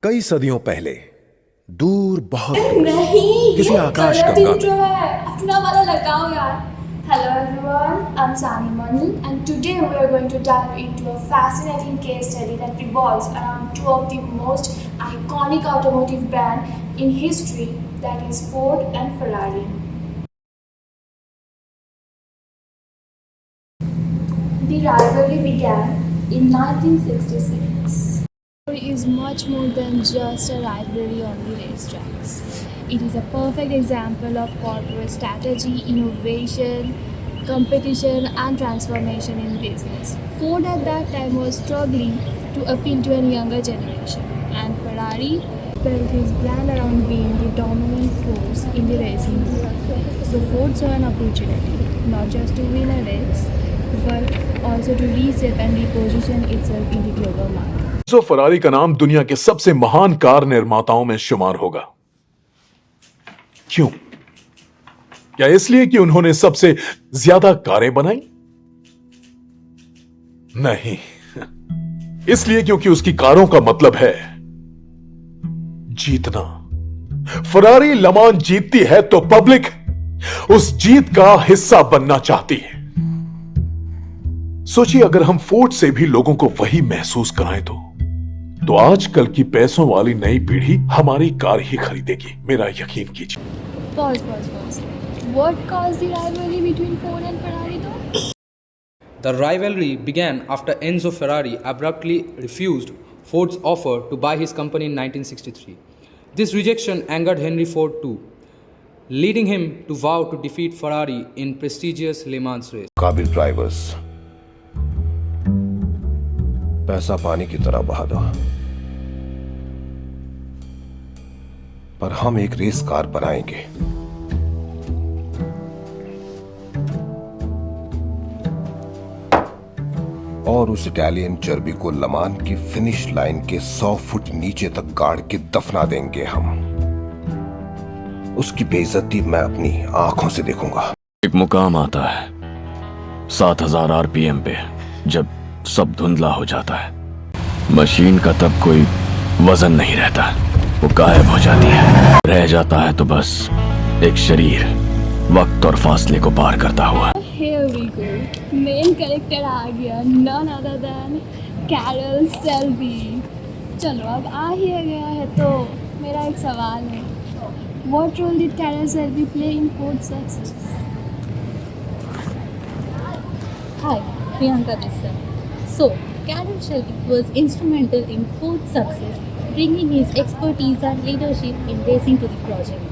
कई सदियों पहले दूर बहुत दूर नहीं, किसी ये आकाश गलत गंगा इंट्रो में है। अपना वाला लगाओ यार। Hello everyone, I'm Sani Mani and today we are going to dive into a fascinating case study that revolves around two of the most iconic automotive brands in history, that is Ford and Ferrari. The rivalry began in 1966. Is much more than just a rivalry on the racetracks. It is a perfect example of corporate strategy, innovation, competition, and transformation in business. Ford at that time was struggling to appeal to a younger generation, and Ferrari built his brand around being the dominant force in the racing world. So Ford saw an opportunity not just to win a race, but also to reshape and reposition itself in the global market. जो Ferrari का नाम दुनिया के सबसे महान car निर्माताओं में शुमार होगा। क्यों? क्या इसलिए कि उन्होंने सबसे ज्यादा कारें बनाई? नहीं, इसलिए क्योंकि उसकी कारों का मतलब है जीतना। फरारी लमान जीतती है तो पब्लिक उस जीत का हिस्सा बनना चाहती है। सोचिए, अगर हम फोर्ड से भी लोगों को वही महसूस कराएं तो आजकल की पैसों वाली नई पीढ़ी हमारी कार ही खरीदेगी। मेरा यकीन कीजिए। Pause. What caused the rivalry between Ford and Ferrari though? The rivalry began after Enzo Ferrari abruptly refused Ford's offer to buy his company in 1963. This rejection angered Henry Ford too, leading him to vow to defeat Ferrari in prestigious Le Mans race. काबिल drivers पैसा पानी की तरह बहा दो, पर हम एक रेस कार बनाएंगे। और उस इटालियन चर्बी को लमान की फिनिश लाइन के 100 फुट नीचे तक गाड़ के दफना देंगे हम। उसकी बेइज्जती मैं अपनी आंखों से देखूंगा। एक मुकाम आता है 7000 आरपीएम पे, जब सब धुंधला हो जाता है। मशीन का तब कोई वजन नहीं रहता, वो गायब हो जाती है। रह जाता है तो बस एक शरीर, वक्त और फासले को पार करता हुआ। Here we go. Main character आ गया, none other than Carroll Shelby. चलो अब आ ही गया है तो मेरा एक सवाल है, What role did Carroll Shelby play in Ford's success? Hi, Priyanka this side. So, Carroll Shelby was instrumental in Ford's success, bringing his expertise and leadership in racing to the project.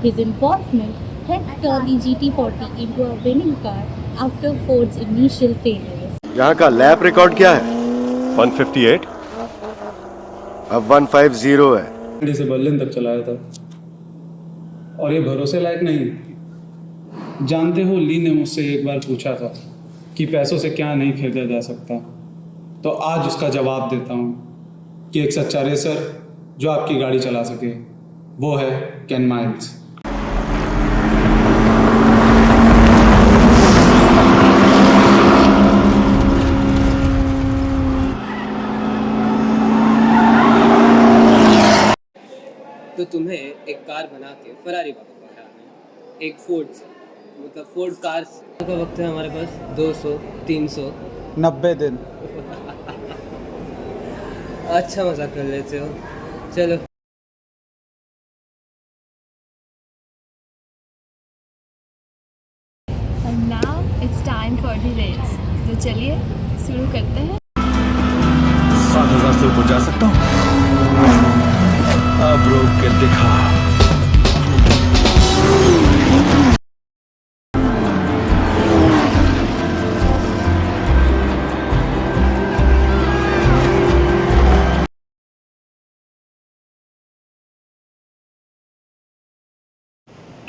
His involvement helped turn the GT40 into a winning car after Ford's initial failures. यहाँ का lap record क्या है? 158। अब 150 है। दिल्ली से Berlin तक चलाया था और ये भरोसे लायक नहीं। जानते हो, ली ने मुझसे एक बार पूछा था कि पैसों से क्या नहीं खरीदा जा सकता, तो आज उसका जवाब देता हूँ कि एक सच्चा रेसर जो आपकी गाड़ी चला सके वो है केन माइल्स। तो तुम्हें एक कार बना के फरारी का पकड़ा है, एक फोर्ड से, मतलब फोर्ड कार का वक्त है हमारे पास 200 300 90 दिन। अच्छा मजाक कर लेते हो, चलो। And now it's time for the race. तो चलिए शुरू करते हैं। 7000 से ऊपर जा सकता हूँ? अब रोक के दिखा।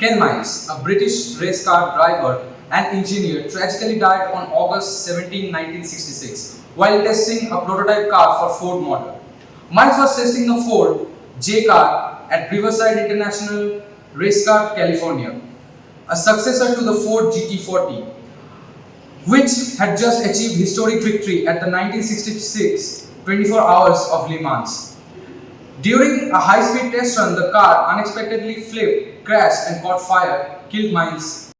Ken Miles, a British race car driver and engineer, tragically died on August 17, 1966, while testing a prototype car for Ford Motor. Miles was testing a Ford J car at Riverside International Race Car, California, a successor to the Ford GT40, which had just achieved historic victory at the 1966 24 Hours of Le Mans. During a high-speed test run, the car unexpectedly flipped, crashed and caught fire, killed Miles